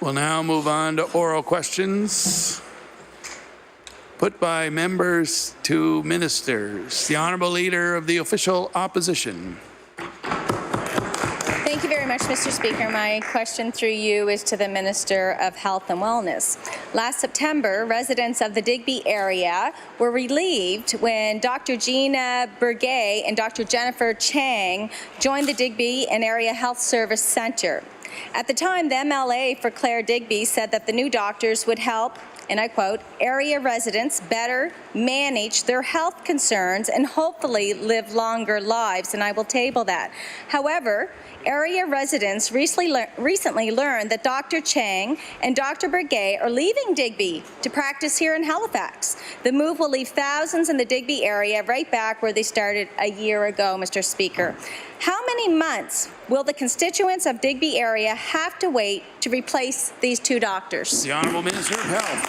We'll now move on to oral questions put by members to ministers. The Honourable Leader of the Official Opposition. Thank you very much, Mr. Speaker. My question through you is to the Minister of Health and Wellness. Last September, residents of the Digby area were relieved when Dr. Gina Burgay and Dr. Jennifer Chang joined the Digby and Area Health Service Centre. At the time, the MLA for Clare Digby said that the new doctors would help, and I quote, area residents better manage their health concerns and hopefully live longer lives, and I will table that. However, area residents recently learned that Dr. Chang and Dr. Burgay are leaving Digby to practice here in Halifax. The move will leave thousands in the Digby area right back where they started a year ago, Mr. Speaker. How many months will the constituents of Digby area have to wait to replace these two doctors? The Honourable Minister of Health.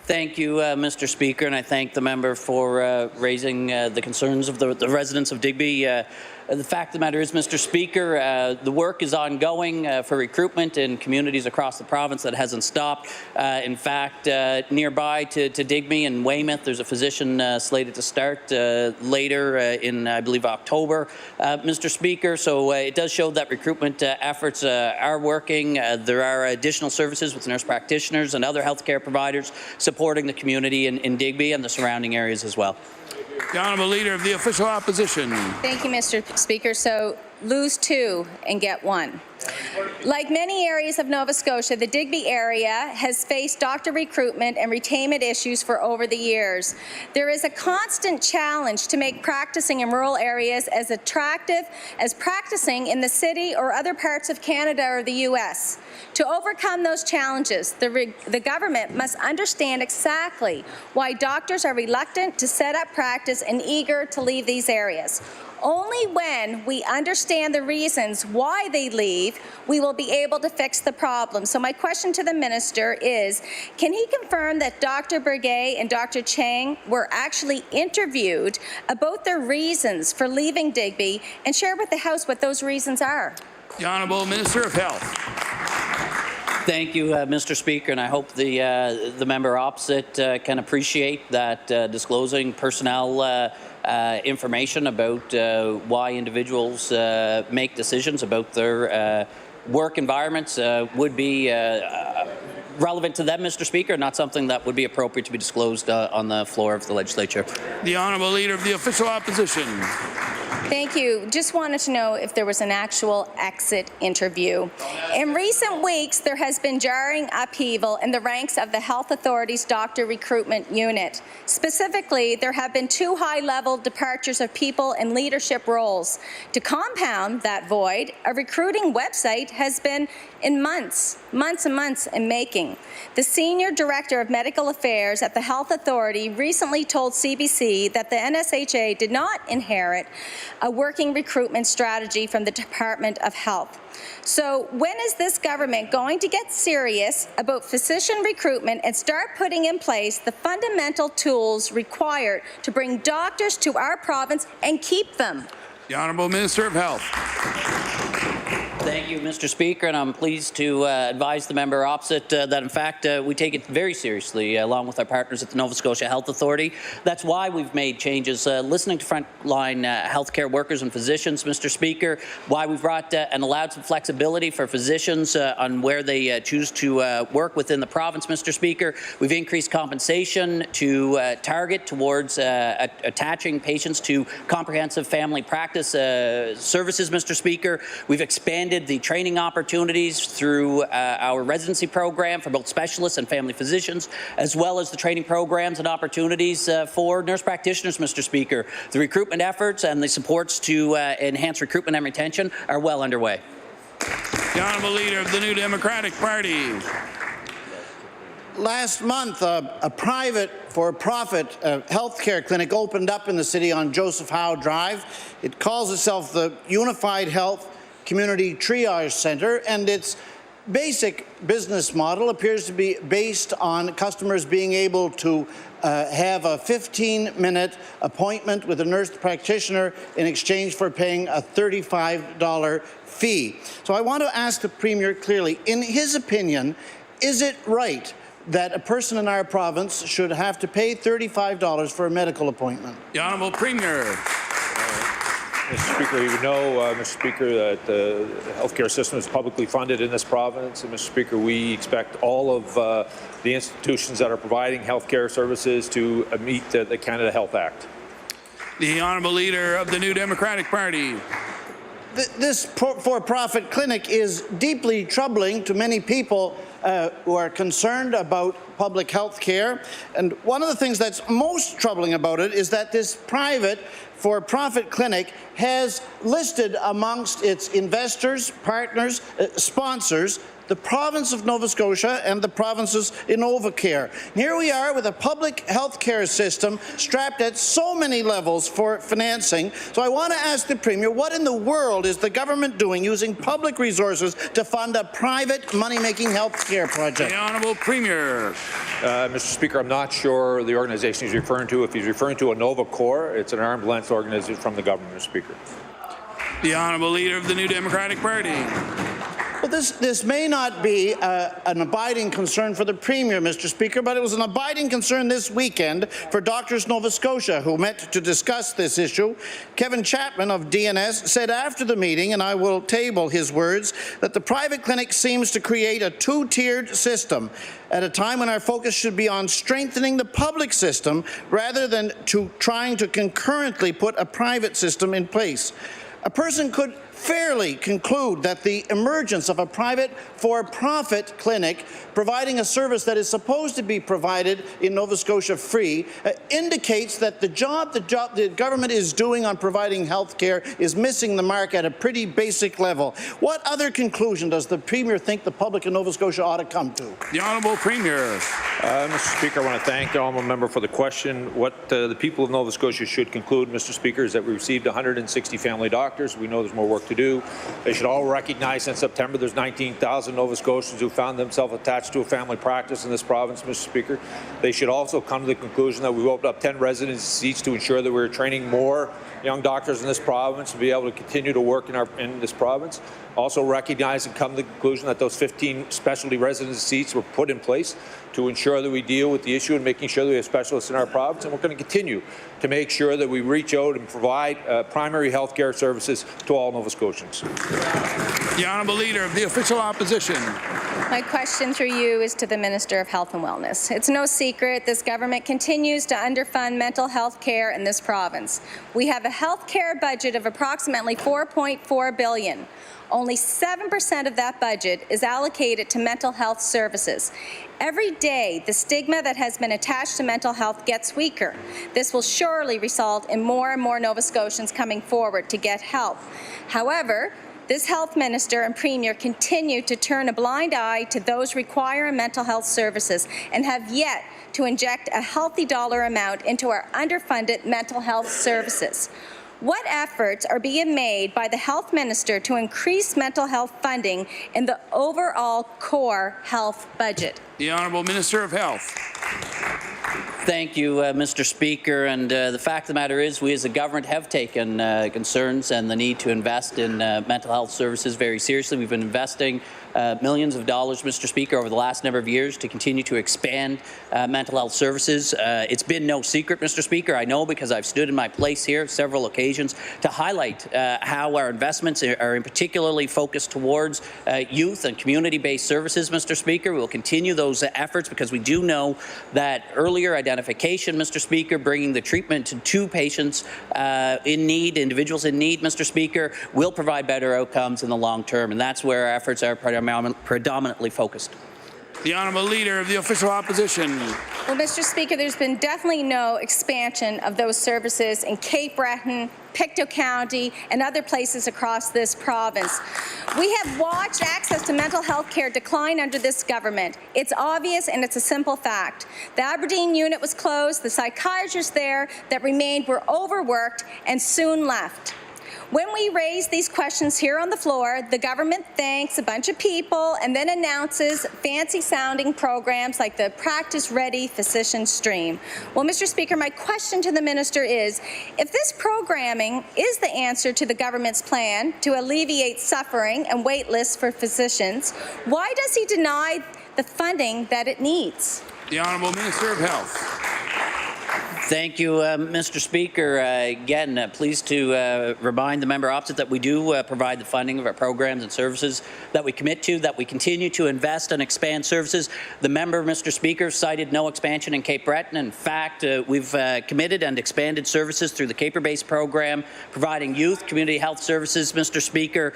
Thank you, Mr. Speaker, and I thank the member for raising the concerns of the residents of Digby. The fact of the matter is, Mr. Speaker, the work is ongoing for recruitment in communities across the province. That hasn't stopped. In fact, nearby to Digby in Weymouth, there's a physician slated to start later in, I believe, October, Mr. Speaker. So it does show that recruitment efforts are working. There are additional services with nurse practitioners and other healthcare providers supporting the community in Digby and the surrounding areas as well. The Honourable Leader of the Official Opposition. Thank you, Mr. Speaker. So lose two and get one. Like many areas of Nova Scotia, the Digby area has faced doctor recruitment and retainment issues for over the years. There is a constant challenge to make practicing in rural areas as attractive as practicing in the city or other parts of Canada or the U.S. To overcome those challenges, the government must understand exactly why doctors are reluctant to set up practice and eager to leave these areas. Only when we understand the reasons why they leave, we will be able to fix the problem. So my question to the Minister is, can he confirm that Dr. Burgay and Dr. Chang were actually interviewed about their reasons for leaving Digby and share with the House what those reasons are? The Honourable Minister of Health. Thank you, Mr. Speaker, and I hope the member opposite can appreciate that disclosing personnel information about why individuals make decisions about their work environments would be relevant to them, Mr. Speaker, not something that would be appropriate to be disclosed on the floor of the legislature. The Honourable Leader of the Official Opposition. Thank you. Just wanted to know if there was an actual exit interview. In recent weeks, there has been jarring upheaval in the ranks of the Health Authority's doctor recruitment unit. Specifically, there have been two high-level departures of people in leadership roles. To compound that void, a recruiting website has been in months in making. The Senior Director of Medical Affairs at the Health Authority recently told CBC that the NSHA did not inherit a working recruitment strategy from the Department of Health. So when is this government going to get serious about physician recruitment and start putting in place the fundamental tools required to bring doctors to our province and keep them? The Honourable Minister of Health. Thank you, Mr. Speaker, and I'm pleased to advise the member opposite that, in fact, we take it very seriously, along with our partners at the Nova Scotia Health Authority. That's why we've made changes, listening to frontline healthcare workers and physicians, Mr. Speaker, why we've brought and allowed some flexibility for physicians on where they choose to work within the province, Mr. Speaker. We've increased compensation to target towards attaching patients to comprehensive family practice services, Mr. Speaker. We've expanded the training opportunities through our residency program for both specialists and family physicians, as well as the training programs and opportunities for nurse practitioners, Mr. Speaker. The recruitment efforts and the supports to enhance recruitment and retention are well underway. The Honourable Leader of the New Democratic Party. Last month, a private for-profit healthcare clinic opened up in the city on Joseph Howe Drive. It calls itself the Unified Health Community Triage Centre, and it's basic business model appears to be based on customers being able to have a 15-minute appointment with a nurse practitioner in exchange for paying a $35 fee. So I want to ask the Premier clearly, in his opinion, is it right that a person in our province should have to pay $35 for a medical appointment? The Honourable Premier. Mr. Speaker, you know, Mr. Speaker, that the healthcare system is publicly funded in this province. And, Mr. Speaker, we expect all of the institutions that are providing healthcare services to meet the Canada Health Act. The Honourable Leader of the New Democratic Party. This for-profit clinic is deeply troubling to many people who are concerned about public health care. And one of the things that's most troubling about it is that this private for-profit clinic has listed amongst its investors, partners, sponsors, the province of Nova Scotia and the province's InnovaCare. Here we are with a public health care system strapped at so many levels for financing. So I want to ask the Premier, what in the world is the government doing using public resources to fund a private money-making health care project? The Honourable Premier. Mr. Speaker, I'm not sure the organization he's referring to. If he's referring to InnovaCare, it's an arm's length organization from the government, Mr. Speaker. The Honourable Leader of the New Democratic Party. Well, this may not be an abiding concern for the Premier, Mr. Speaker, but it was an abiding concern this weekend for Doctors Nova Scotia, who met to discuss this issue. Kevin Chapman of DNS said after the meeting, and I will table his words, that the private clinic seems to create a two-tiered system at a time when our focus should be on strengthening the public system rather than trying to concurrently put a private system in place. A person could fairly conclude that the emergence of a private for-profit clinic providing a service that is supposed to be provided in Nova Scotia free indicates that the job the government is doing on providing health care is missing the mark at a pretty basic level. What other conclusion does the Premier think the public in Nova Scotia ought to come to? The Honourable Premier. Mr. Speaker, I want to thank the honourable member for the question. What the people of Nova Scotia should conclude, Mr. Speaker, is that we received 160 family doctors. We know there's more work to do. They should all recognize in September there's 19,000 Nova Scotians who found themselves attached to a family practice in this province, Mr. Speaker. They should also come to the conclusion that we've opened up 10 residency seats to ensure that we're training more young doctors in this province to be able to continue to work in this province. Also recognize and come to the conclusion that those 15 specialty residency seats were put in place to ensure that we deal with the issue and making sure that we have specialists in our province. And we're going to continue to make sure that we reach out and provide primary health care services to all Nova Scotians. The Honourable Leader of the Official Opposition. My question through you is to the Minister of Health and Wellness. It's no secret this government continues to underfund mental health care in this province. We have a health care budget of approximately $4.4 billion. Only 7% of that budget is allocated to mental health services. Every day, the stigma that has been attached to mental health gets weaker. This will surely result in more and more Nova Scotians coming forward to get help. However, this health minister and premier continue to turn a blind eye to those requiring mental health services and have yet to inject a healthy dollar amount into our underfunded mental health services. What efforts are being made by the health minister to increase mental health funding in the overall core health budget? The Honourable Minister of Health. Thank you, Mr. Speaker. And the fact of the matter is, we as a government have taken concerns and the need to invest in mental health services very seriously. We've been investing millions of dollars, Mr. Speaker, over the last number of years to continue to expand mental health services. It's been no secret, Mr. Speaker, I know, because I've stood in my place here several occasions to highlight how our investments are particularly focused towards youth and community-based services, Mr. Speaker. We'll continue those efforts because we do know that earlier identification, Mr. Speaker, bringing the treatment to patients in need, individuals in need, Mr. Speaker, will provide better outcomes in the long term, and that's where our efforts are predominantly focused. The Honourable Leader of the Official Opposition. Well, Mr. Speaker, there's been definitely no expansion of those services in Cape Breton, Pictou County, and other places across this province. We have watched access to mental health care decline under this government. It's obvious and it's a simple fact. The Aberdeen unit was closed, the psychiatrists there that remained were overworked and soon left. When we raise these questions here on the floor, the government thanks a bunch of people and then announces fancy-sounding programs like the Practice Ready Physician Stream. Well, Mr. Speaker, my question to the minister is, if this programming is the answer to the government's plan to alleviate suffering and wait lists for physicians, why does he deny the funding that it needs? The Honourable Minister of Health. Thank you, Mr. Speaker. Again, pleased to remind the member opposite that we do provide the funding of our programs and services that we commit to, that we continue to invest and expand services. The member, Mr. Speaker, cited no expansion in Cape Breton. In fact, we've committed and expanded services through the Caper-based program, providing youth community health services, Mr. Speaker,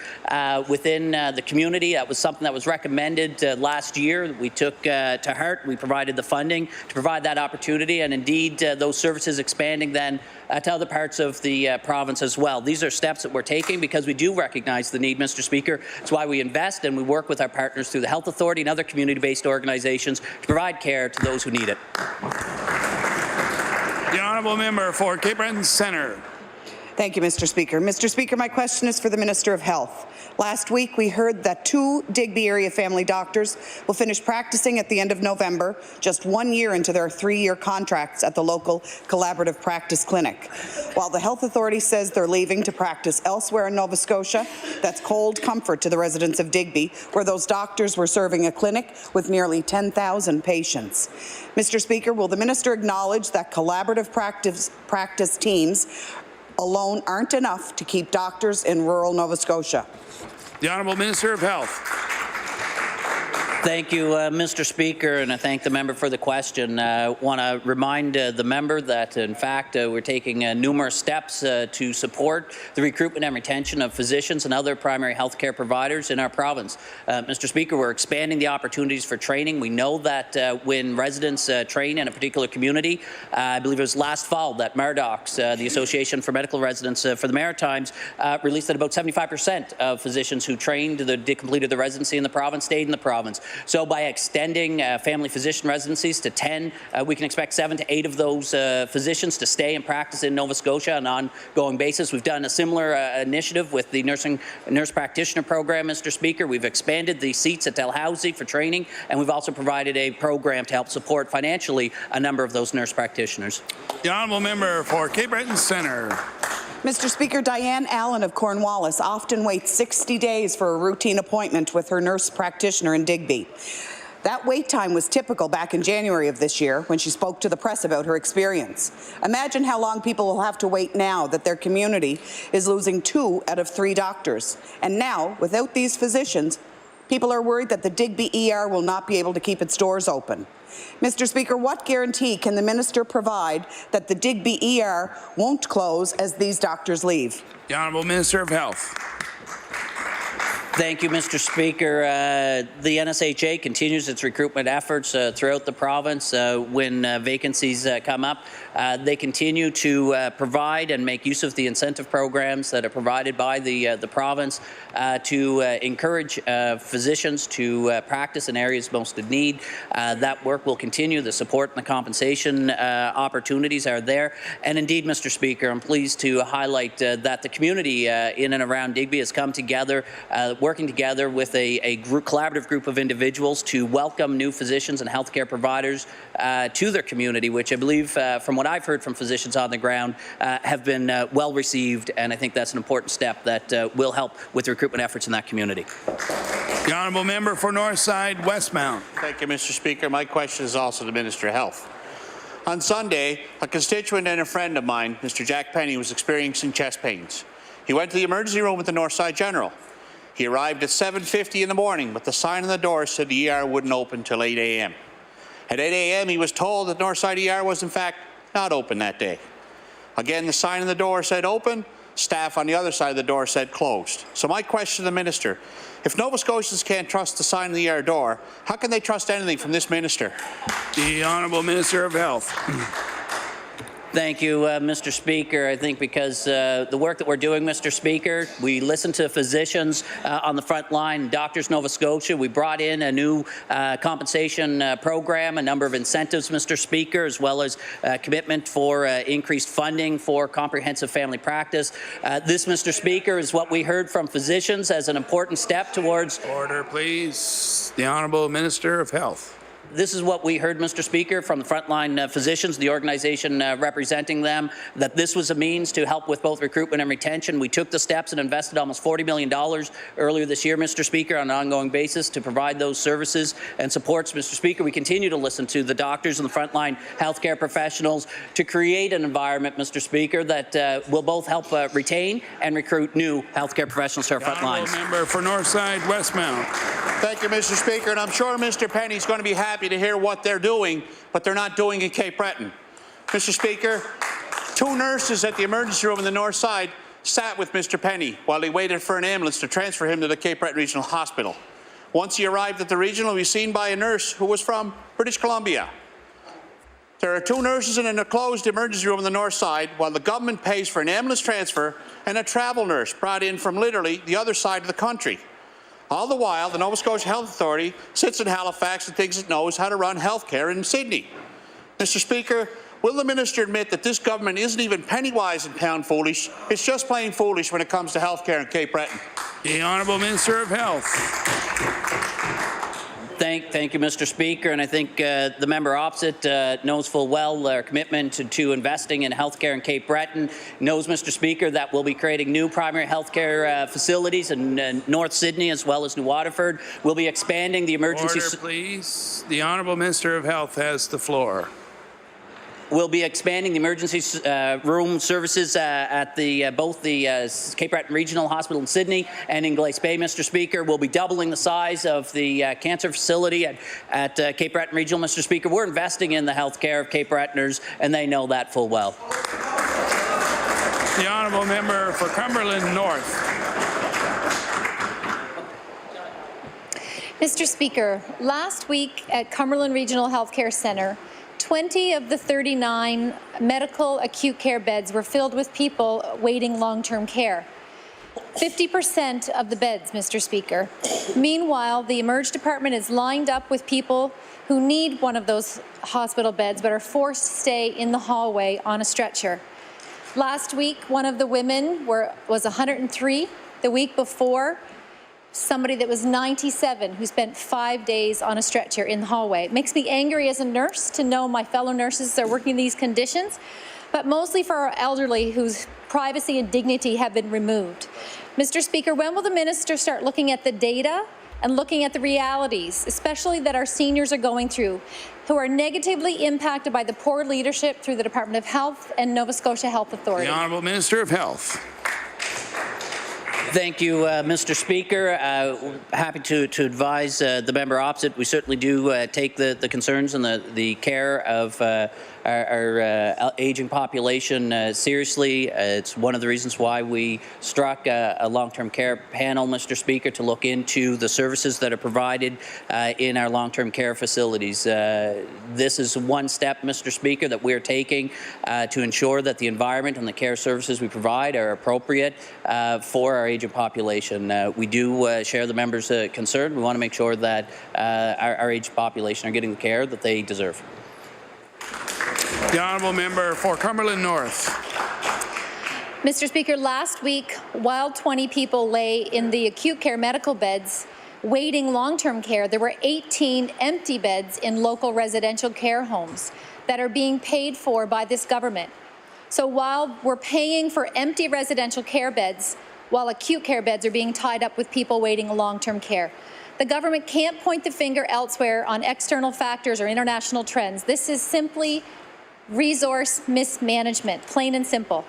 within the community. That was something that was recommended last year. We took to heart. We provided the funding to provide that opportunity, and indeed those services expanding then to other parts of the province as well. These are steps that we're taking because we do recognize the need, Mr. Speaker. It's why we invest and we work with our partners through the Health Authority and other community-based organizations to provide care to those who need it. The Honourable Member for Cape Breton Centre. Thank you, Mr. Speaker. Mr. Speaker, my question is for the Minister of Health. Last week, we heard that 2 Digby area family doctors will finish practicing at the end of November, just 1 year into their 3-year contracts at the local collaborative practice clinic. While the Health Authority says they're leaving to practice elsewhere in Nova Scotia, that's cold comfort to the residents of Digby, where those doctors were serving a clinic with nearly 10,000 patients. Mr. Speaker, will the minister acknowledge that collaborative practice teams alone aren't enough to keep doctors in rural Nova Scotia? The Honourable Minister of Health. Thank you, Mr. Speaker, and I thank the member for the question. I want to remind the member that, in fact, we're taking numerous steps to support the recruitment and retention of physicians and other primary health care providers in our province. Mr. Speaker, we're expanding the opportunities for training. We know that when residents train in a particular community, I believe it was last fall that Murdoch's, the Association for Medical Residents for the Maritimes, released that about 75% of physicians who completed the residency in the province stayed in the province. So by extending family physician residencies to 10, we can expect 7 to 8 of those physicians to stay and practice in Nova Scotia on an ongoing basis. We've done a similar initiative with the nurse practitioner program, Mr. Speaker. We've expanded the seats at Dalhousie for training, and we've also provided a program to help support financially a number of those nurse practitioners. The Honourable Member for Cape Breton Centre. Mr. Speaker, Diane Allen of Cornwallis often waits 60 days for a routine appointment with her nurse practitioner in Digby. That wait time was typical back in January of this year when she spoke to the press about her experience. Imagine how long people will have to wait now that their community is losing 2 out of 3 doctors. And now, without these physicians, people are worried that the Digby ER will not be able to keep its doors open. Mr. Speaker, what guarantee can the minister provide that the Digby ER won't close as these doctors leave? The Honourable Minister of Health. Thank you, Mr. Speaker. The NSHA continues its recruitment efforts throughout the province when vacancies come up. They continue to provide and make use of the incentive programs that are provided by the province to encourage physicians to practice in areas most in need. That work will continue. The support and the compensation opportunities are there. And indeed, Mr. Speaker, I'm pleased to highlight that the community in and around Digby has come together, working together with a collaborative group of individuals to welcome new physicians and healthcare providers to their community, which I believe, from what I've heard from physicians on the ground, have been well received, and I think that's an important step that will help with the recruitment efforts in that community. The Honourable Member for Northside Westmount. Thank you, Mr. Speaker. My question is also to the Minister of Health. On Sunday, a constituent and a friend of mine, Mr. Jack Penny, was experiencing chest pains. He went to the emergency room at the Northside General. He arrived at 7:50 in the morning, but the sign on the door said the ER wouldn't open till 8 a.m. At 8 a.m., he was told that Northside ER was, in fact, not open that day. Again, the sign on the door said open. Staff on the other side of the door said closed. So my question to the Minister, if Nova Scotians can't trust the sign on the ER door, how can they trust anything from this Minister? The Honourable Minister of Health. Thank you, Mr. Speaker. I think because the work that we're doing, Mr. Speaker, we listen to physicians on the front line, Doctors Nova Scotia. We brought in a new compensation program, a number of incentives, Mr. Speaker, as well as commitment for increased funding for comprehensive family practice. This, Mr. Speaker, is what we heard from physicians as an important step towards... Order, please. The Honourable Minister of Health. This is what we heard, Mr. Speaker, from the frontline physicians, the organization representing them, that this was a means to help with both recruitment and retention. We took the steps and invested almost $40 million earlier this year, Mr. Speaker, on an ongoing basis to provide those services and supports. Mr. Speaker, we continue to listen to the doctors and the frontline healthcare professionals to create an environment, Mr. Speaker, that will both help retain and recruit new healthcare professionals to our front lines. Member for Northside Westmount. Thank you, Mr. Speaker, and I'm sure Mr. Penny's going to be happy to hear what they're doing, but they're not doing in Cape Breton. Mr. Speaker, 2 nurses at the emergency room in the north side sat with Mr. Penny while he waited for an ambulance to transfer him to the Cape Breton Regional Hospital. Once he arrived at the regional, he was seen by a nurse who was from British Columbia. There are 2 nurses in a closed emergency room on the north side while the government pays for an ambulance transfer and a travel nurse brought in from literally the other side of the country. All the while, the Nova Scotia Health Authority sits in Halifax and thinks it knows how to run healthcare in Sydney. Mr. Speaker, will the minister admit that this government isn't even penny-wise and pound-foolish? It's just plain foolish when it comes to healthcare in Cape Breton. The Honourable Minister of Health. Thank you, Mr. Speaker, and I think the member opposite knows full well our commitment to investing in healthcare in Cape Breton. Knows, Mr. Speaker, that we'll be creating new primary healthcare facilities in North Sydney as well as New Waterford. We'll be expanding the emergency... Order, please. The Honourable Minister of Health has the floor. We'll be expanding the emergency room services at both the Cape Breton Regional Hospital in Sydney and in Glace Bay, Mr. Speaker. We'll be doubling the size of the cancer facility at Cape Breton Regional, Mr. Speaker. We're investing in the health care of Cape Bretoners, and they know that full well. The Honourable Member for Cumberland North. Mr. Speaker, last week at Cumberland Regional Healthcare Centre, 20 of the 39 medical acute care beds were filled with people waiting long-term care. 50% of the beds, Mr. Speaker. Meanwhile, the Emerge Department is lined up with people who need one of those hospital beds but are forced to stay in the hallway on a stretcher. Last week, one of the women was 103. The week before, somebody that was 97 who spent 5 days on a stretcher in the hallway. It makes me angry as a nurse to know my fellow nurses are working in these conditions, but mostly for our elderly whose privacy and dignity have been removed. Mr. Speaker, when will the minister start looking at the data and looking at the realities, especially that our seniors are going through, who are negatively impacted by the poor leadership through the Department of Health and Nova Scotia Health Authority? The Honourable Minister of Health. Thank you, Mr. Speaker. Happy to advise the member opposite. We certainly do take the concerns and the care of our aging population seriously. It's one of the reasons why we struck a long-term care panel, Mr. Speaker, to look into the services that are provided in our long-term care facilities. This is one step, Mr. Speaker, that we're taking to ensure that the environment and the care services we provide are appropriate for our aging population. We do share the members' concern. We want to make sure that our aged population are getting the care that they deserve. The Honourable Member for Cumberland North. Mr. Speaker, last week, while 20 people lay in the acute care medical beds waiting long-term care, there were 18 empty beds in local residential care homes that are being paid for by this government. So while we're paying for empty residential care beds, while acute care beds are being tied up with people waiting long-term care, the government can't point the finger elsewhere on external factors or international trends. This is simply resource mismanagement, plain and simple.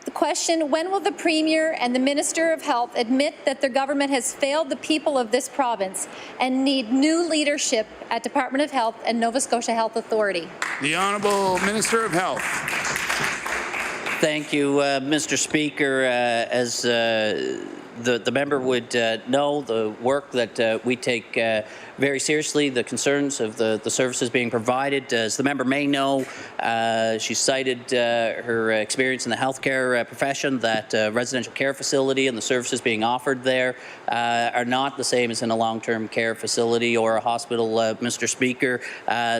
The question, when will the Premier and the Minister of Health admit that their government has failed the people of this province and need new leadership at Department of Health and Nova Scotia Health Authority? The Honourable Minister of Health. Thank you, Mr. Speaker. As the member would know the work that we take very seriously, the concerns of the services being provided. As the member may know, she cited her experience in the healthcare profession, that residential care facility and the services being offered there are not the same as in a long-term care facility or a hospital, Mr. Speaker.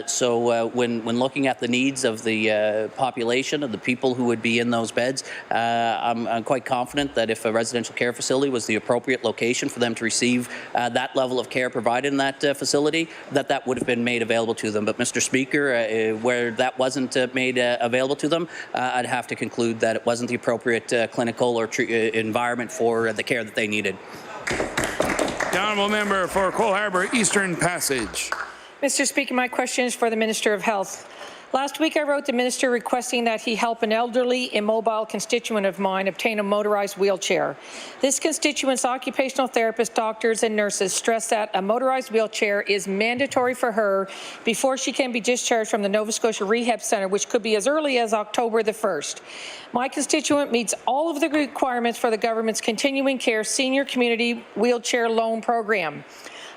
So when looking at the needs of the population, of the people who would be in those beds, I'm quite confident that if a residential care facility was the appropriate location for them to receive that level of care provided in that facility, that would have been made available to them. But Mr. Speaker, where that wasn't made available to them, I'd have to conclude that it wasn't the appropriate clinical or environment for the care that they needed. The honourable member for Cole Harbour Eastern Passage. Mr. Speaker, my question is for the Minister of Health. Last week I wrote the Minister requesting that he help an elderly, immobile constituent of mine obtain a motorized wheelchair. This constituent's occupational therapists, doctors and nurses stress that a motorized wheelchair is mandatory for her before she can be discharged from the Nova Scotia Rehab Centre, which could be as early as October the 1st. My constituent meets all of the requirements for the government's Continuing Care Senior Community Wheelchair Loan Program.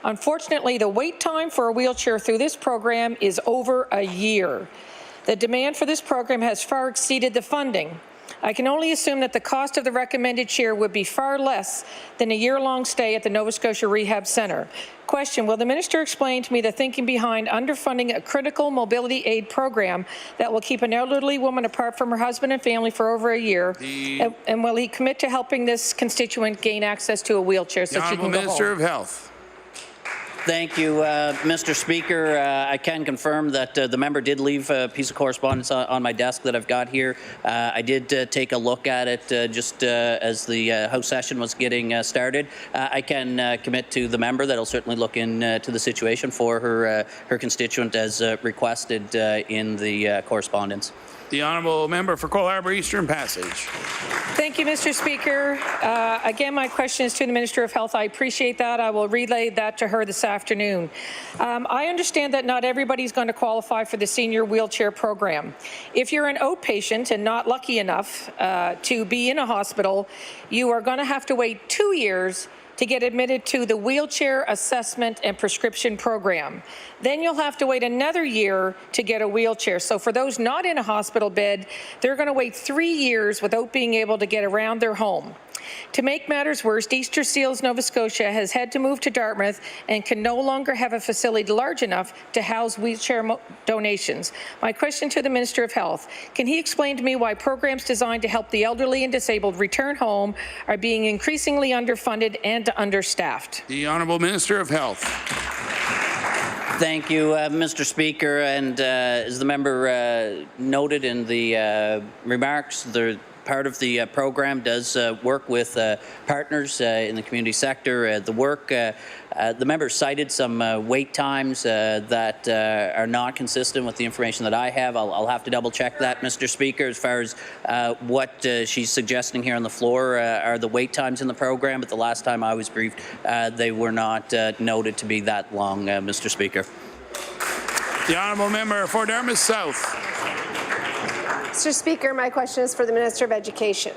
Unfortunately, the wait time for a wheelchair through this program is over a year. The demand for this program has far exceeded the funding. I can only assume that the cost of the recommended chair would be far less than a year-long stay at the Nova Scotia Rehab Centre. Question, will the Minister explain to me the thinking behind underfunding a critical mobility aid program that will keep an elderly woman apart from her husband and family for over a year? And will he commit to helping this constituent gain access to a wheelchair so she can go Minister home? of Health. Thank you, Mr. Speaker. I can confirm that the member did leave a piece of correspondence on my desk that I've got here. I did take a look at it just as the House session was getting started. I can commit to the member that I'll certainly look into the situation for her constituent as requested in the correspondence. The honourable member for Cole Harbour Eastern Passage. Thank you, Mr. Speaker. Again, my question is to the Minister of Health. I appreciate that. I will relay that to her this afternoon. I understand that not everybody's going to qualify for the senior wheelchair program. If you're an outpatient and not lucky enough to be in a hospital, you are going to have to wait 2 years to get admitted to the wheelchair assessment and prescription program. Then you'll have to wait another year to get a wheelchair. So for those not in a hospital bed, they're going to wait 3 years without being able to get around their home. To make matters worse, Easter Seals Nova Scotia has had to move to Dartmouth and can no longer have a facility large enough to house wheelchair donations. My question to the Minister of Health, can he explain to me why programs designed to help the elderly and disabled return home are being increasingly underfunded and understaffed? The Honourable Minister of Health. Thank you, Mr. Speaker. And as the member noted in the remarks, part of the program does work with partners in the community sector. The member cited some wait times that are not consistent with the information that I have. I'll have to double check that, Mr. Speaker, as far as what she's suggesting here on the floor are the wait times in the program. But the last time I was briefed, they were not noted to be that long, Mr. Speaker. The honourable member for Dartmouth South. Mr. Speaker, my question is for the Minister of Education.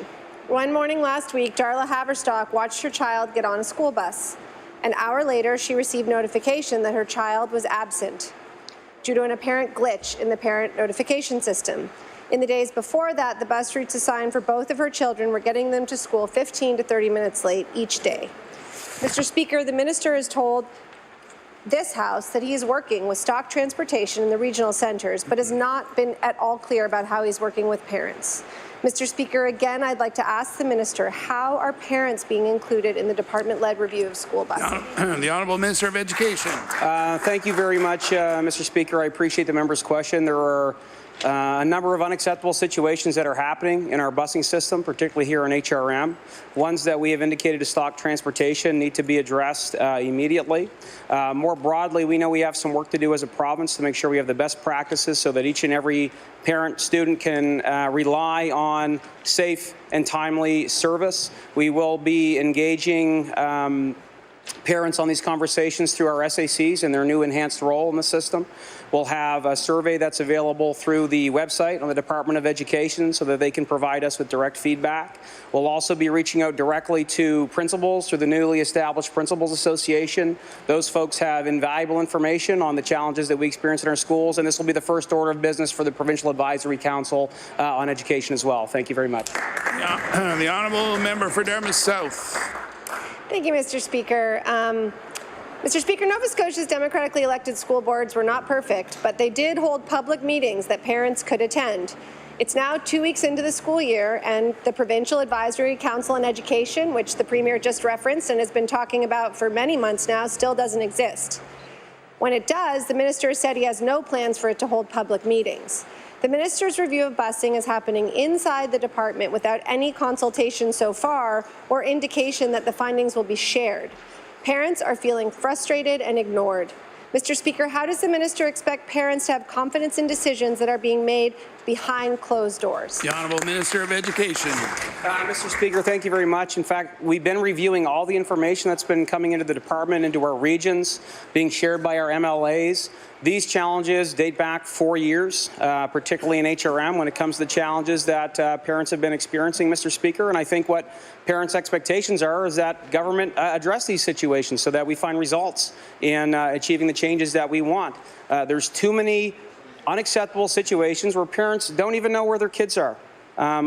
One morning last week, Darla Haverstock watched her child get on a school bus. An hour later, she received notification that her child was absent due to an apparent glitch in the parent notification system. In the days before that, the bus routes assigned for both of her children were getting them to school 15 to 30 minutes late each day. Mr. Speaker, the Minister has told this House that he is working with stock transportation in the regional centres, but has not been at all clear about how he's working with parents. Mr. Speaker, again, I'd like to ask the Minister, how are parents being included in the department-led review of school busing? The Honourable Minister of Education. Thank you very much, Mr. Speaker. I appreciate the member's question. There are a number of unacceptable situations that are happening in our busing system, particularly here in HRM. Ones that we have indicated to stock transportation need to be addressed immediately. More broadly, we know we have some work to do as a province to make sure we have the best practices so that each and every parent, student can rely on safe and timely service. We will be engaging parents on these conversations through our SACs and their new enhanced role in the system. We'll have a survey that's available through the website on the Department of Education so that they can provide us with direct feedback. We'll also be reaching out directly to principals through the newly established Principals Association. Those folks have invaluable information on the challenges that we experience in our schools, and this will be the first order of business for the Provincial Advisory Council on Education as well. Thank you very much. The honourable member for Dartmouth South. Thank you, Mr. Speaker. Mr. Speaker, Nova Scotia's democratically elected school boards were not perfect, but they did hold public meetings that parents could attend. It's now 2 weeks into the school year, and the Provincial Advisory Council on Education, which the Premier just referenced and has been talking about for many months now, still doesn't exist. When it does, the minister has said he has no plans for it to hold public meetings. The minister's review of busing is happening inside the department without any consultation so far or indication that the findings will be shared. Parents are feeling frustrated and ignored. Mr. Speaker, how does the minister expect parents to have confidence in decisions that are being made behind closed doors? The Honourable Minister of Education. Mr. Speaker, thank you very much. In fact, we've been reviewing all the information that's been coming into the department, into our regions, being shared by our MLAs. These challenges date back 4 years, particularly in HRM, when it comes to the challenges that parents have been experiencing, Mr. Speaker. And I think what parents' expectations are is that government address these situations so that we find results in achieving the changes that we want. There's too many unacceptable situations where parents don't even know where their kids are.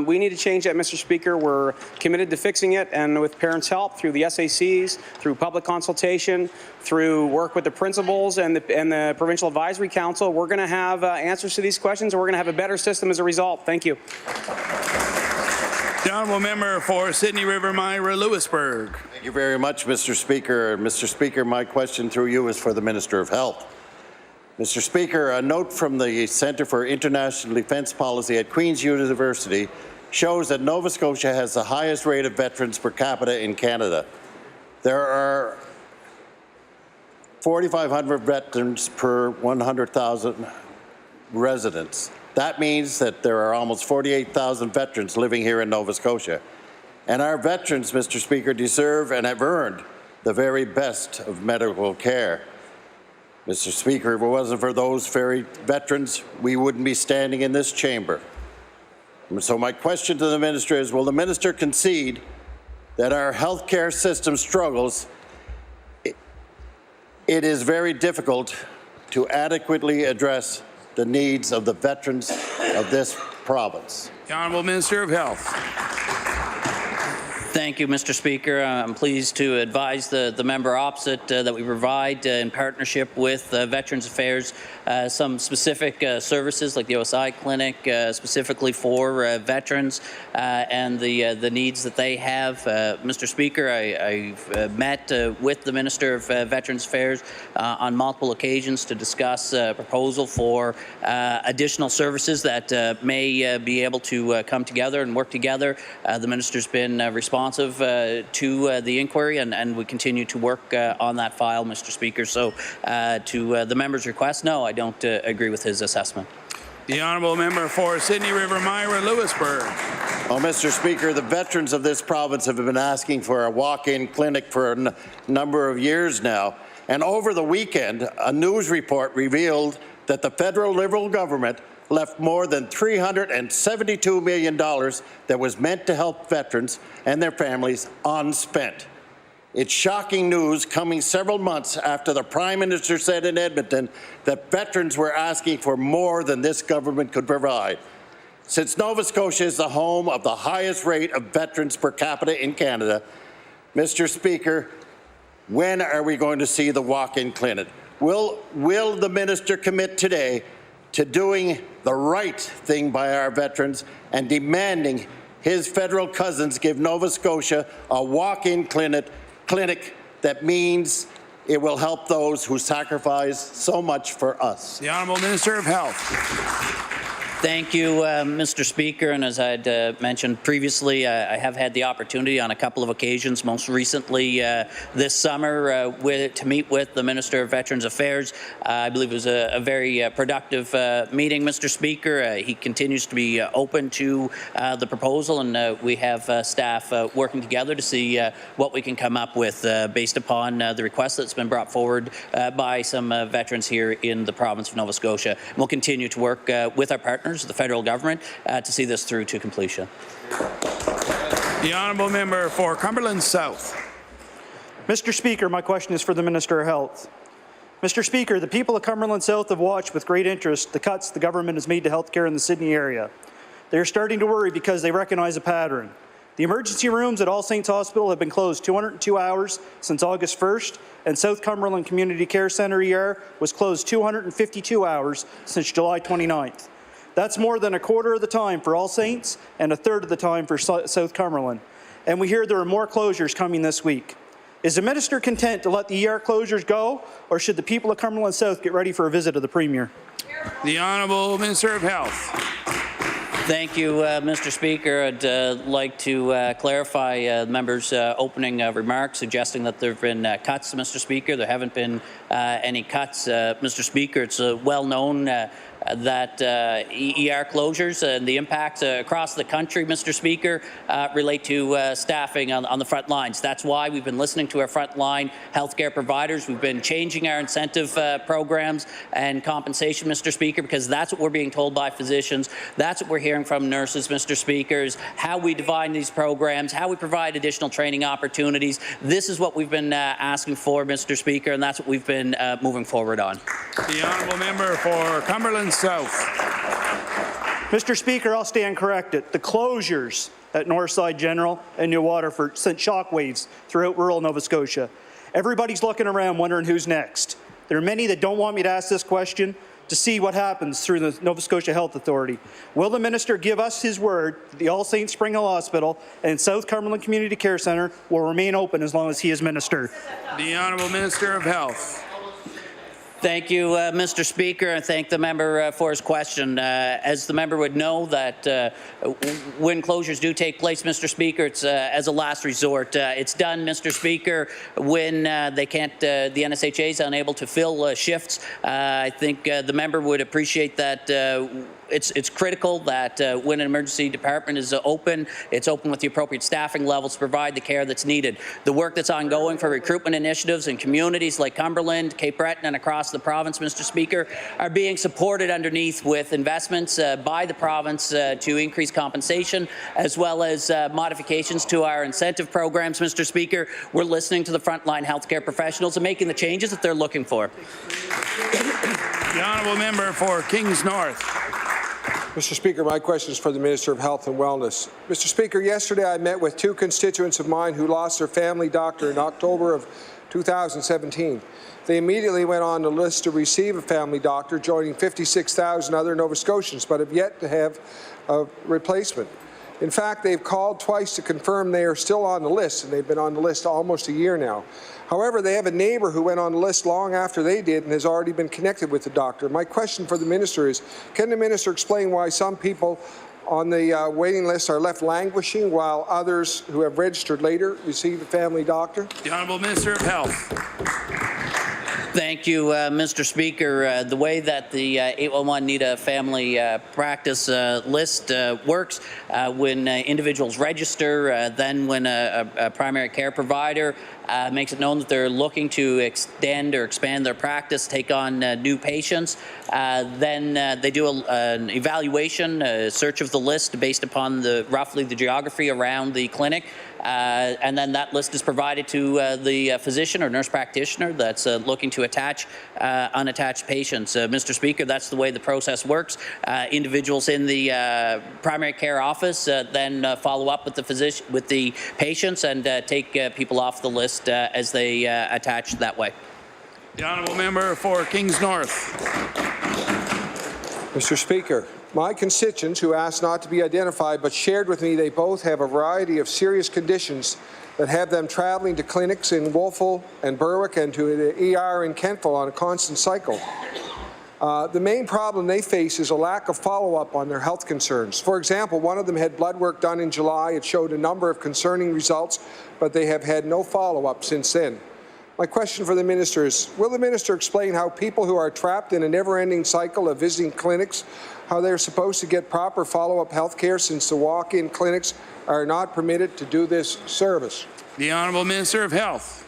We need to change that, Mr. Speaker. We're committed to fixing it, and with parents' help through the SACs, through public consultation, through work with the principals and the Provincial Advisory Council, we're going to have answers to these questions, and we're going to have a better system as a result. Thank you. The honourable member for Sydney River Myra Lewisburg. Thank you very much, Mr. Speaker. Mr. Speaker, my question through you is for the Minister of Health. Mr. Speaker, a note from the Centre for International Defence Policy at Queen's University shows that Nova Scotia has the highest rate of veterans per capita in Canada. There are 4,500 veterans per 100,000 residents. That means that there are almost 48,000 veterans living here in Nova Scotia. And our veterans, Mr. Speaker, deserve and have earned the very best of medical care. Mr. Speaker, if it wasn't for those very veterans, we wouldn't be standing in this chamber. So my question to the minister is, will the minister concede that our healthcare system struggles? It is very difficult to adequately address the needs of the veterans of this province. The Honourable Minister of Health. Thank you, Mr. Speaker. I'm pleased to advise the member opposite that we provide in partnership with Veterans Affairs some specific services like the OSI clinic specifically for veterans and the needs that they have. Mr. Speaker, I've met with the Minister of Veterans Affairs on multiple occasions to discuss a proposal for additional services that may be able to come together and work together. The Minister's been responsive to the inquiry, and we continue to work on that file, Mr. Speaker. So to the member's request, no, I don't agree with his assessment. The honourable member for Sydney River Myra Lewisburg. Well, Mr. Speaker, the veterans of this province have been asking for a walk-in clinic for a number of years now. And over the weekend, a news report revealed that the federal Liberal government left more than $372 million that was meant to help veterans and their families unspent. It's shocking news coming several months after the Prime Minister said in Edmonton that veterans were asking for more than this government could provide. Since Nova Scotia is the home of the highest rate of veterans per capita in Canada, Mr. Speaker, when are we going to see the walk-in clinic? Will the minister commit today to doing the right thing by our veterans and demanding his federal cousins give Nova Scotia a walk-in clinic that means it will help those who sacrifice so much for us? The Honourable Minister of Health. Thank you, Mr. Speaker. And as I'd mentioned previously, I have had the opportunity on a couple of occasions, most recently this summer, to meet with the Minister of Veterans Affairs. I believe it was a very productive meeting, Mr. Speaker. He continues to be open to the proposal, and we have staff working together to see what we can come up with based upon the request that's been brought forward by some veterans here in the province of Nova Scotia. And we'll continue to work with our partners, the federal government, to see this through to completion. The honourable member for Cumberland South. Mr. Speaker, my question is for the Minister of Health. Mr. Speaker, the people of Cumberland South have watched with great interest the cuts the government has made to health care in the Sydney area. They are starting to worry because they recognize a pattern. The emergency rooms at All Saints Hospital have been closed 202 hours since August 1st, and South Cumberland Community Care Centre ER was closed 252 hours since July 29th. That's more than a quarter of the time for All Saints and a third of the time for South Cumberland. And we hear there are more closures coming this week. Is the Minister content to let the ER closures go, or should the people of Cumberland South get ready for a visit of the Premier? The Honourable Minister of Health. Thank you, Mr. Speaker. I'd like to clarify members' opening remarks suggesting that there have been cuts, Mr. Speaker. There haven't been any cuts, Mr. Speaker. It's well known that ER closures and the impacts across the country, Mr. Speaker, relate to staffing on the front lines. That's why we've been listening to our frontline healthcare providers. We've been changing our incentive programs and compensation, Mr. Speaker, because that's what we're being told by physicians. That's what we're hearing from nurses, Mr. Speaker, is how we define these programs, how we provide additional training opportunities. This is what we've been asking for, Mr. Speaker, and that's what we've been moving forward on. The honourable member for Cumberland South. Mr. Speaker, I'll stand corrected. The closures at Northside General and New Waterford sent shockwaves throughout rural Nova Scotia. Everybody's looking around wondering who's next. There are many that don't want me to ask this question to see what happens through the Nova Scotia Health Authority. Will the Minister give us his word that the All Saints Spring Hill Hospital and South Cumberland Community Care Centre will remain open as long as he is Minister? The Honourable Minister of Health. Thank you, Mr. Speaker, and thank the member for his question. As the member would know, that when closures do take place, Mr. Speaker, it's as a last resort. It's done, Mr. Speaker, when they can't, the NSHA is unable to fill shifts. I think the member would appreciate that. It's critical that when an emergency department is open, it's open with the appropriate staffing levels to provide the care that's needed. The work that's ongoing for recruitment initiatives in communities like Cumberland, Cape Breton, and across the province, Mr. Speaker, are being supported underneath with investments by the province to increase compensation, as well as modifications to our incentive programs, Mr. Speaker. We're listening to the frontline healthcare professionals and making the changes that they're looking for. The honourable member for Kings North. Mr. Speaker, my question is for the Minister of Health and Wellness. Mr. Speaker, yesterday I met with two constituents of mine who lost their family doctor in October of 2017. They immediately went on the list to receive a family doctor, joining 56,000 other Nova Scotians, but have yet to have a replacement. In fact, they've called twice to confirm they are still on the list, and they've been on the list almost a year now. However, they have a neighbour who went on the list long after they did and has already been connected with the doctor. My question for the Minister is, can the Minister explain why some people on the waiting list are left languishing while others who have registered later receive a family doctor? The Honourable Minister of Health. Thank you, Mr. Speaker. The way that the 811 Need a Family Practice list works, when individuals register, then when a primary care provider makes it known that they're looking to extend or expand their practice, take on new patients, then they do an evaluation, a search of the list based upon roughly the geography around the clinic. And then that list is provided to the physician or nurse practitioner that's looking to attach unattached patients. Mr. Speaker, that's the way the process works. Individuals in the primary care office then follow up with the physician, with the patients, and take people off the list as they attach that way. The honourable member for Kings North. Mr. Speaker, my constituents who asked not to be identified but shared with me they both have a variety of serious conditions that have them travelling to clinics in Wolfville and Berwick and to the ER in Kentville on a constant cycle. The main problem they face is a lack of follow-up on their health concerns. For example, one of them had blood work done in July. It showed a number of concerning results, but they have had no follow-up since then. My question for the minister is, will the minister explain how people who are trapped in a never-ending cycle of visiting clinics, how they're supposed to get proper follow-up health care since the walk-in clinics are not permitted to do this service? The Honourable Minister of Health.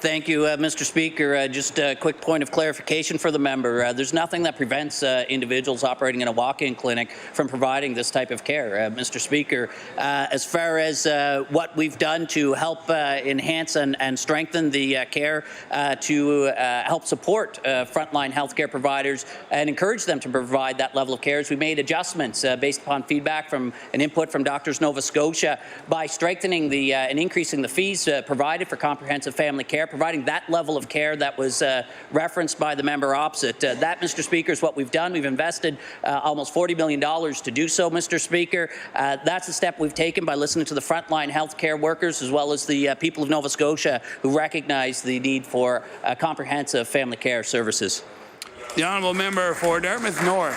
Thank you, Mr. Speaker. Just a quick point of clarification for the member. There's nothing that prevents individuals operating in a walk-in clinic from providing this type of care. Mr. Speaker, as far as what we've done to help enhance and strengthen the care to help support frontline healthcare providers and encourage them to provide that level of care, we made adjustments based upon feedback from and input from Doctors Nova Scotia by strengthening the and increasing the fees provided for comprehensive family care, providing that level of care that was referenced by the member opposite. That, Mr. Speaker, is what we've done. We've invested almost $40 million to do so, Mr. Speaker. That's a step we've taken by listening to the frontline healthcare workers as well as the people of Nova Scotia who recognize the need for comprehensive family care services. The Honourable Member for Dartmouth North.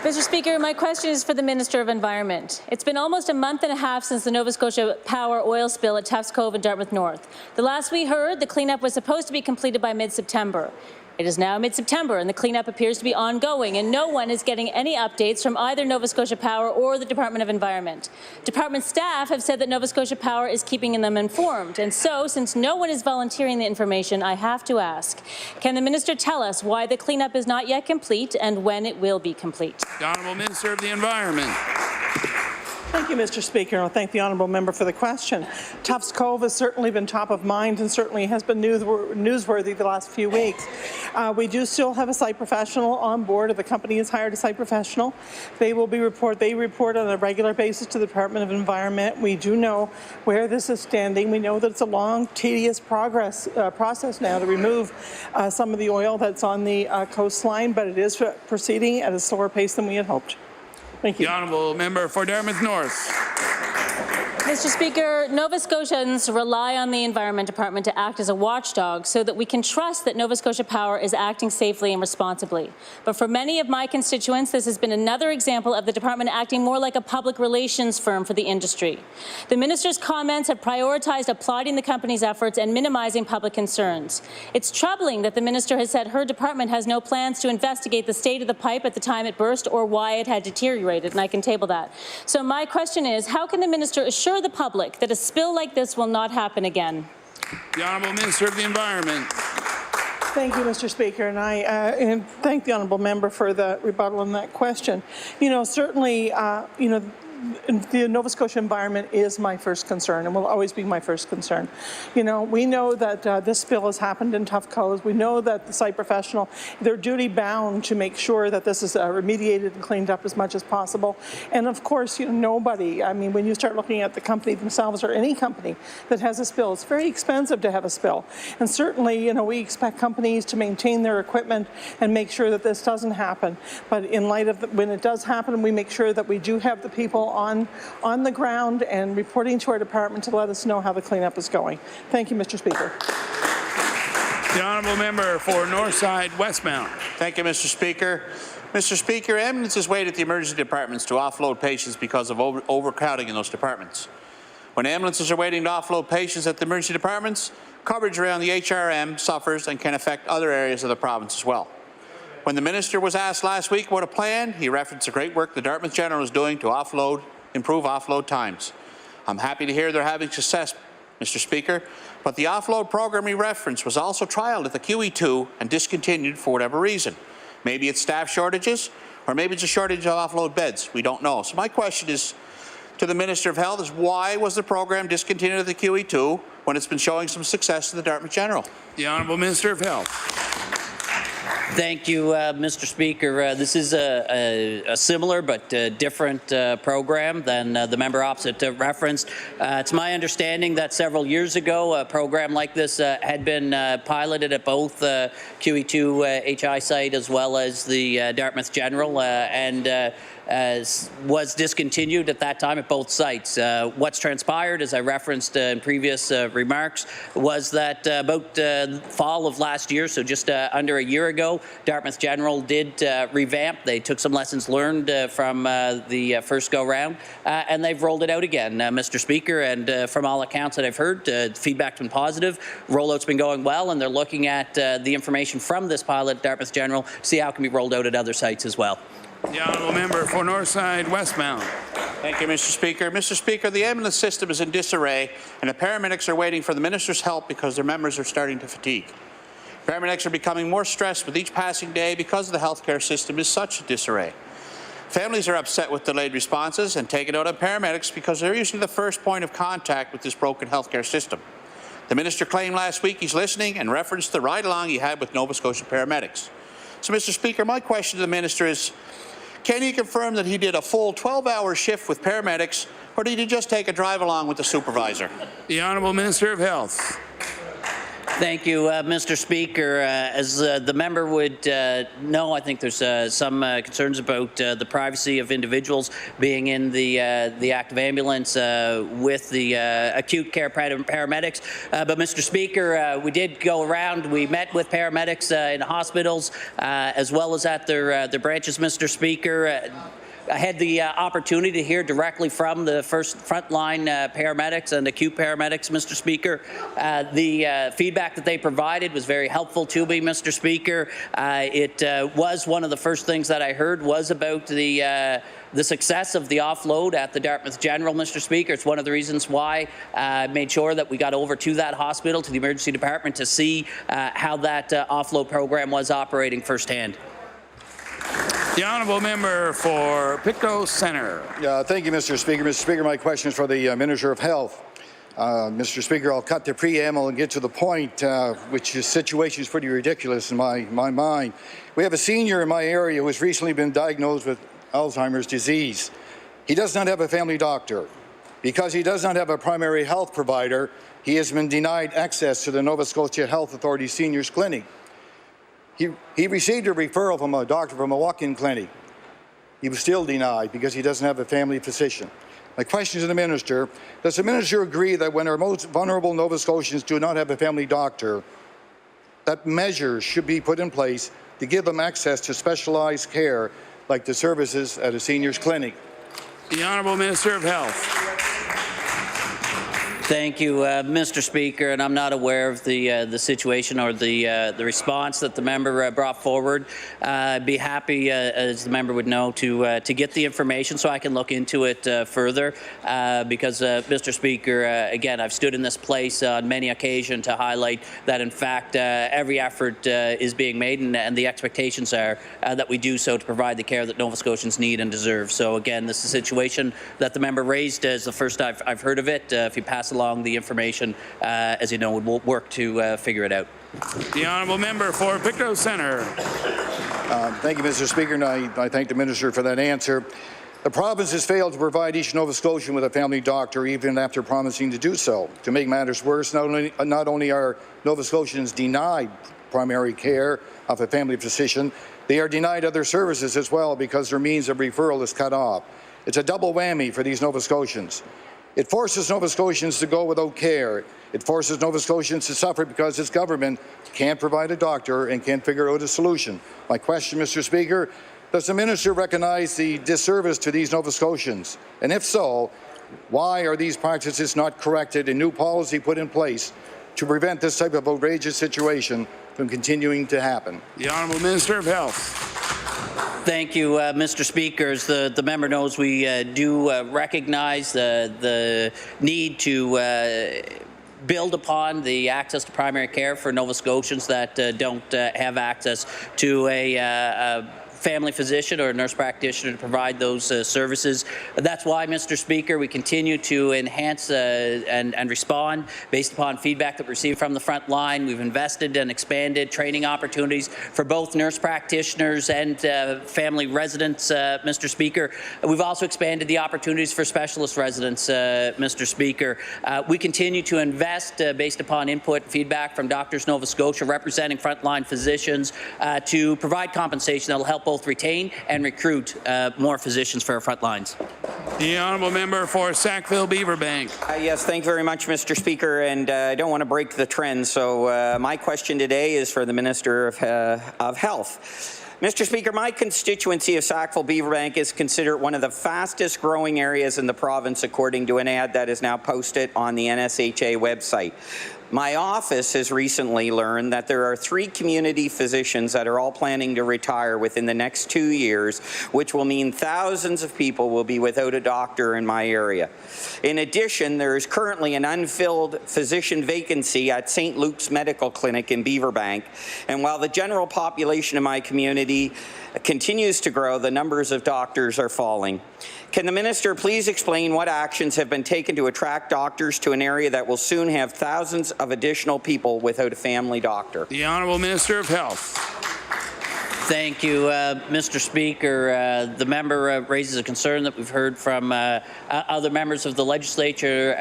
Mr. Speaker, my question is for the Minister of Environment. It's been almost a month and a half since the Nova Scotia Power oil spill at Tufts Cove in Dartmouth North. The last we heard, the cleanup was supposed to be completed by mid-September. It is now mid-September and the cleanup appears to be ongoing, and no one is getting any updates from either Nova Scotia Power or the Department of Environment. Department staff have said that Nova Scotia Power is keeping them informed, and so, since no one is volunteering the information, I have to ask, can the Minister tell us why the cleanup is not yet complete and when it will be complete? The Honourable Minister of the Environment. Thank you, Mr. Speaker. I'll thank the honourable member for the question. Tufts Cove has certainly been top of mind and certainly has been newsworthy the last few weeks. We do still have a site professional on board, or the company has hired a site professional. They report on a regular basis to the Department of Environment. We do know where this is standing. We know that it's a long, tedious process now to remove some of the oil that's on the coastline, but it is proceeding at a slower pace than we had hoped. Thank you. The Honourable Member for Dartmouth North. Mr. Speaker, Nova Scotians rely on the Environment Department to act as a watchdog so that we can trust that Nova Scotia Power is acting safely and responsibly. But for many of my constituents, this has been another example of the department acting more like a public relations firm for the industry. The minister's comments have prioritized applauding the company's efforts and minimizing public concerns. It's troubling that the minister has said her department has no plans to investigate the state of the pipe at the time it burst or why it had deteriorated, and I can table that. So my question is, how can the minister assure the public that a spill like this will not happen again? The Honourable Minister of the Environment. Thank you, Mr. Speaker, and I thank the honourable member for the rebuttal on that question. You know, certainly, the Nova Scotia environment is my first concern and will always be my first concern. You know, we know that this spill has happened in Tufts Cove. We know that the site professional, they're duty bound to make sure that this is remediated and cleaned up as much as possible. And of course, you know, nobody, I mean, when you start looking at the company themselves or any company that has a spill, it's very expensive to have a spill. And certainly, you know, we expect companies to maintain their equipment and make sure that this doesn't happen. But in light of when it does happen, we make sure that we do have the people on the ground and reporting to our department to let us know how the cleanup is going. Thank you, Mr. Speaker. The Honourable Member for Northside Westmount. Thank you, Mr. Speaker. Mr. Speaker, ambulances wait at the emergency departments to offload patients because of overcrowding in those departments. When ambulances are waiting to offload patients at the emergency departments, coverage around the HRM suffers and can affect other areas of the province as well. When the minister was asked last week about a plan, he referenced the great work the Dartmouth General is doing to improve offload times. I'm happy to hear they're having success, Mr. Speaker, but the offload program he referenced was also trialled at the QE2 and discontinued for whatever reason. Maybe it's staff shortages, or maybe it's a shortage of offload beds. We don't know. So my question is to the Minister of Health is why was the program discontinued at the QE2 when it's been showing some success to the Dartmouth General? The Honourable Minister of Health. Thank you, Mr. Speaker. This is a similar but different program than the member opposite referenced. It's my understanding that several years ago, a program like this had been piloted at both QE2 HI site as well as the Dartmouth General, and was discontinued at that time at both sites. What's transpired, as I referenced in previous remarks, was that about fall of last year, so just under a year ago, Dartmouth General did revamp. They took some lessons learned from the first go-round, and they've rolled it out again, Mr. Speaker, and from all accounts that I've heard, feedback's been positive, rollout's been going well, and they're looking at the information from this pilot at Dartmouth General to see how it can be rolled out at other sites as well. The honourable member for Northside Westmount. Thank you, Mr. Speaker. Mr. Speaker, the ambulance system is in disarray, and the paramedics are waiting for the minister's help because their members are starting to fatigue. Paramedics are becoming more stressed with each passing day because the healthcare system is such disarray. Families are upset with delayed responses and take it out on paramedics because they're usually the first point of contact with this broken healthcare system. The minister claimed last week he's listening and referenced the ride-along he had with Nova Scotia paramedics. So, Mr. Speaker, my question to the minister is, can he confirm that he did a full 12-hour shift with paramedics, or did he just take a drive-along with the supervisor? The Honourable Minister of Health. Thank you, Mr. Speaker. As the member would know, I think there's some concerns about the privacy of individuals being in the active ambulance with the acute care paramedics. But, Mr. Speaker, we did go around. We met with paramedics in hospitals as well as at their branches, Mr. Speaker. I had the opportunity to hear directly from the frontline paramedics and acute paramedics, Mr. Speaker. The feedback that they provided was very helpful to me, Mr. Speaker. It was one of the first things that I heard was about the success of the offload at the Dartmouth General, Mr. Speaker. It's one of the reasons why I made sure that we got over to that hospital, to the emergency department, to see how that offload program was operating firsthand. The honourable member for Pictou Centre. Thank you, Mr. Speaker. Mr. Speaker, my question is for the Minister of Health. Mr. Speaker, I'll cut the preamble and get to the point, which is situation is pretty ridiculous in my mind. We have a senior in my area who has recently been diagnosed with Alzheimer's disease. He does not have a family doctor. Because he does not have a primary health provider, he has been denied access to the Nova Scotia Health Authority Seniors Clinic. He received a referral from a doctor from a walk-in clinic. He was still denied because he doesn't have a family physician. My question to the minister, does the minister agree that when our most vulnerable Nova Scotians do not have a family doctor, that measures should be put in place to give them access to specialized care like the services at a seniors clinic? The Honourable Minister of Health. Thank you, Mr. Speaker, and I'm not aware of the situation or the response that the member brought forward. I'd be happy, as the member would know, to get the information so I can look into it further. Because, Mr. Speaker, again, I've stood in this place on many occasions to highlight that, in fact, every effort is being made, and the expectations are that we do so to provide the care that Nova Scotians need and deserve. So, again, this is a situation that the member raised as the first I've heard of it. If you pass along the information, as you know, we'll work to figure it out. The honourable member for Pictou Centre. Thank you, Mr. Speaker, and I thank the minister for that answer. The province has failed to provide each Nova Scotian with a family doctor, even after promising to do so. To make matters worse, not only are Nova Scotians denied primary care of a family physician, they are denied other services as well because their means of referral is cut off. It's a double whammy for these Nova Scotians. It forces Nova Scotians to go without care. It forces Nova Scotians to suffer because this government can't provide a doctor and can't figure out a solution. My question, Mr. Speaker, does the minister recognize the disservice to these Nova Scotians? And if so, why are these practices not corrected and new policy put in place to prevent this type of outrageous situation from continuing to happen? The Honourable Minister of Health. Thank you, Mr. Speaker. As the member knows, we do recognize the need to build upon the access to primary care for Nova Scotians that don't have access to a family physician or a nurse practitioner to provide those services. That's why, Mr. Speaker, we continue to enhance and respond based upon feedback that we receive from the front line. We've invested and expanded training opportunities for both nurse practitioners and family residents, Mr. Speaker. We've also expanded the opportunities for specialist residents, Mr. Speaker. We continue to invest based upon input and feedback from Doctors Nova Scotia representing frontline physicians to provide compensation that will help both both retain and recruit more physicians for our front lines. The honourable member for Sackville-Beaverbank. Yes, thank you very much, Mr. Speaker, and I don't want to break the trend, so my question today is for the Minister of Health. Mr. Speaker, my constituency of Sackville-Beaverbank is considered one of the fastest growing areas in the province, according to an ad that is now posted on the NSHA website. My office has recently learned that there are 3 community physicians that are all planning to retire within the next 2 years, which will mean thousands of people will be without a doctor in my area. In addition, there is currently an unfilled physician vacancy at St. Luke's Medical Clinic in Beaverbank, and while the general population of my community continues to grow, the numbers of doctors are falling. Can the minister please explain what actions have been taken to attract doctors to an area that will soon have thousands of additional people without a family doctor? The Honourable Minister of Health. Thank you, Mr. Speaker. The member raises a concern that we've heard from other members of the legislature.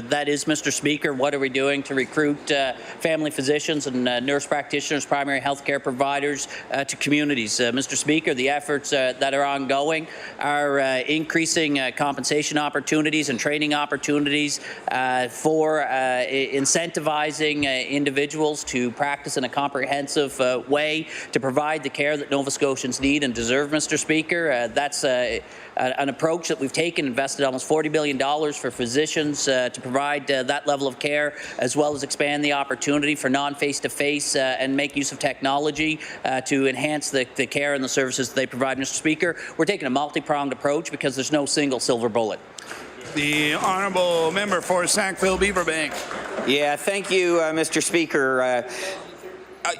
That is, Mr. Speaker, what are we doing to recruit family physicians and nurse practitioners, primary health care providers to communities? Mr. Speaker, the efforts that are ongoing are increasing compensation opportunities and training opportunities for incentivizing individuals to practice in a comprehensive way to provide the care that Nova Scotians need and deserve, Mr. Speaker. That's an approach that we've taken, invested almost $40 billion for physicians to provide that level of care, as well as expand the opportunity for non-face-to-face and make use of technology to enhance the care and the services that they provide, Mr. Speaker. We're taking a multi-pronged approach because there's no single silver bullet. The honourable member for Sackville-Beaverbank. Yeah, thank you, Mr. Speaker.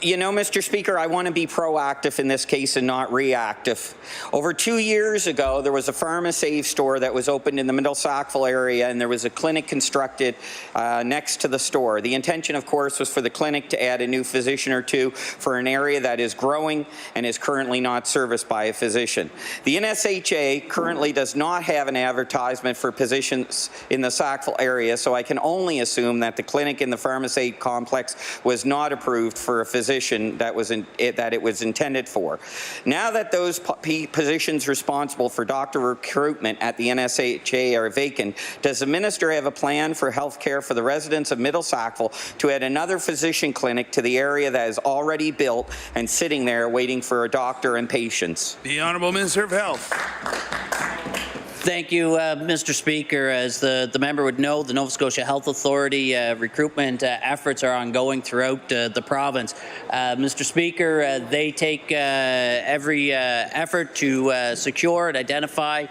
You know, Mr. Speaker, I want to be proactive in this case and not reactive. Over 2 years ago, there was a PharmaSave store that was opened in the Middle Sackville area, and there was a clinic constructed next to the store. The intention, of course, was for the clinic to add a new physician or two for an area that is growing and is currently not serviced by a physician. The NSHA currently does not have an advertisement for positions in the Sackville area, so I can only assume that the clinic in the PharmaSave complex was not approved for a physician that it was intended for. Now that those positions responsible for doctor recruitment at the NSHA are vacant, does the minister have a plan for health care for the residents of Middle Sackville to add another physician clinic to the area that is already built and sitting there waiting for a doctor and patients? The Honourable Minister of Health. Thank you, Mr. Speaker. As the member would know, the Nova Scotia Health Authority recruitment efforts are ongoing throughout the province. Mr. Speaker, they take every effort to secure and identify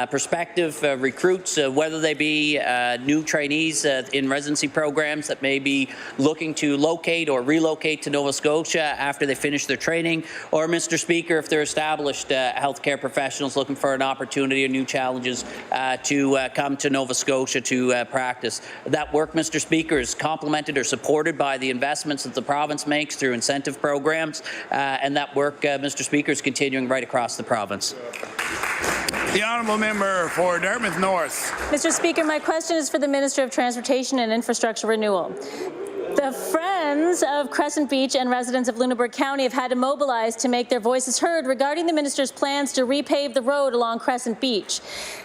prospective recruits, whether they be new trainees in residency programs that may be looking to locate or relocate to Nova Scotia after they finish their training, or, Mr. Speaker, if they're established healthcare professionals looking for an opportunity or new challenges to come to Nova Scotia to practice. That work, Mr. Speaker, is complemented or supported by the investments that the province makes through incentive programs, and that work, Mr. Speaker, is continuing right across the province. The honourable member for Dartmouth North. Mr. Speaker, my question is for the Minister of Transportation and Infrastructure Renewal. The Friends of Crescent Beach and residents of Lunenburg County have had to mobilize to make their voices heard regarding the minister's plans to repave the road along Crescent Beach.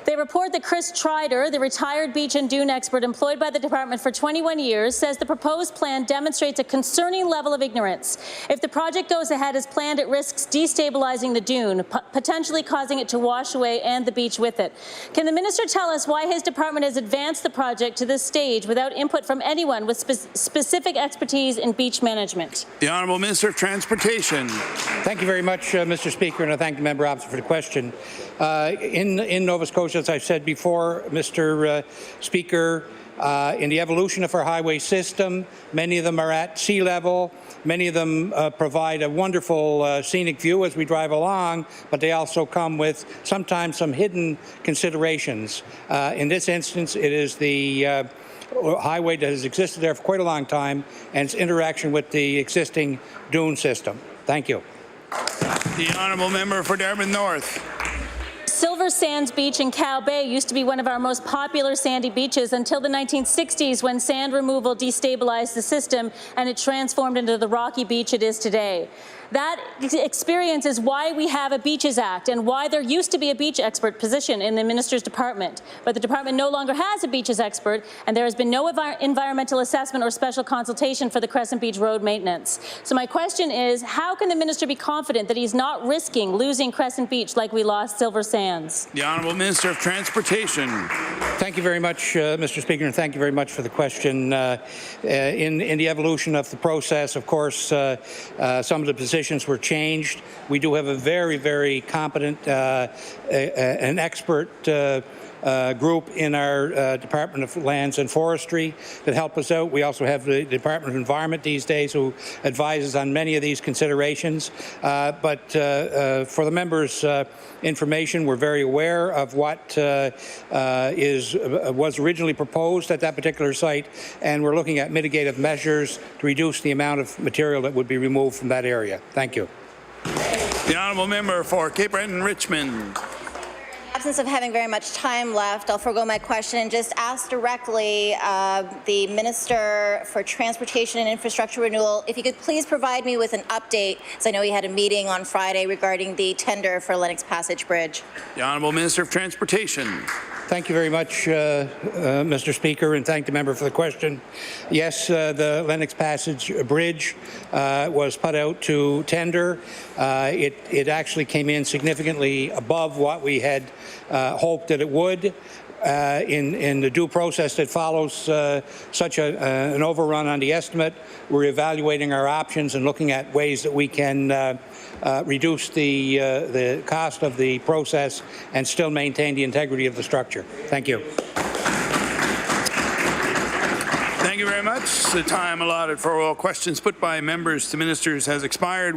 They report that Chris Trider, the retired beach and dune expert employed by the department for 21 years, says the proposed plan demonstrates a concerning level of ignorance. If the project goes ahead as planned, it risks destabilizing the dune, potentially causing it to wash away and the beach with it. Can the minister tell us why his department has advanced the project to this stage without input from anyone with specific expertise in beach management? The Honourable Minister of Transportation. Thank you very much, Mr. Speaker, and I thank the member opposite for the question. In Nova Scotia, as I've said before, Mr. Speaker, in the evolution of our highway system, many of them are at sea level. Many of them provide a wonderful scenic view as we drive along, but they also come with sometimes some hidden considerations. In this instance, it is the highway that has existed there for quite a long time and its interaction with the existing dune system. Thank you. The honourable member for Dartmouth North. Silver Sands Beach in Cow Bay used to be one of our most popular sandy beaches until the 1960s, when sand removal destabilized the system and it transformed into the rocky beach it is today. That experience is why we have a Beaches Act and why there used to be a beach expert position in the Minister's department. But the department no longer has a beaches expert, and there has been no environmental assessment or special consultation for the Crescent Beach road maintenance. So my question is, how can the Minister be confident that he's not risking losing Crescent Beach like we lost Silver Sands? The Honourable Minister of Transportation. Thank you very much, Mr. Speaker, and thank you very much for the question. In the evolution of the process, of course, some of the positions were changed. We do have a very, very competent an expert group in our Department of Lands and Forestry that help us out. We also have the Department of Environment these days who advises on many of these considerations. But for the members' information, we're very aware of what was originally proposed at that particular site, and we're looking at mitigative measures to reduce the amount of material that would be removed from that area. Thank you. The Honourable Member for Cape Breton-Richmond. Absence of having very much time left, I'll forego my question and just ask directly the Minister for Transportation and Infrastructure Renewal if you could please provide me with an update, as I know he had a meeting on Friday regarding the tender for Lennox Passage Bridge. The Honourable Minister of Transportation. Thank you very much, Mr. Speaker, and thank the member for the question. Yes, the Lennox Passage Bridge was put out to tender. It actually came in significantly above what we had hoped that it would. In the due process that follows such an overrun on the estimate, we're evaluating our options and looking at ways that we can reduce the cost of the process and still maintain the integrity of the structure. Thank you. Thank you very much. The time allotted for oral questions put by members to ministers has expired.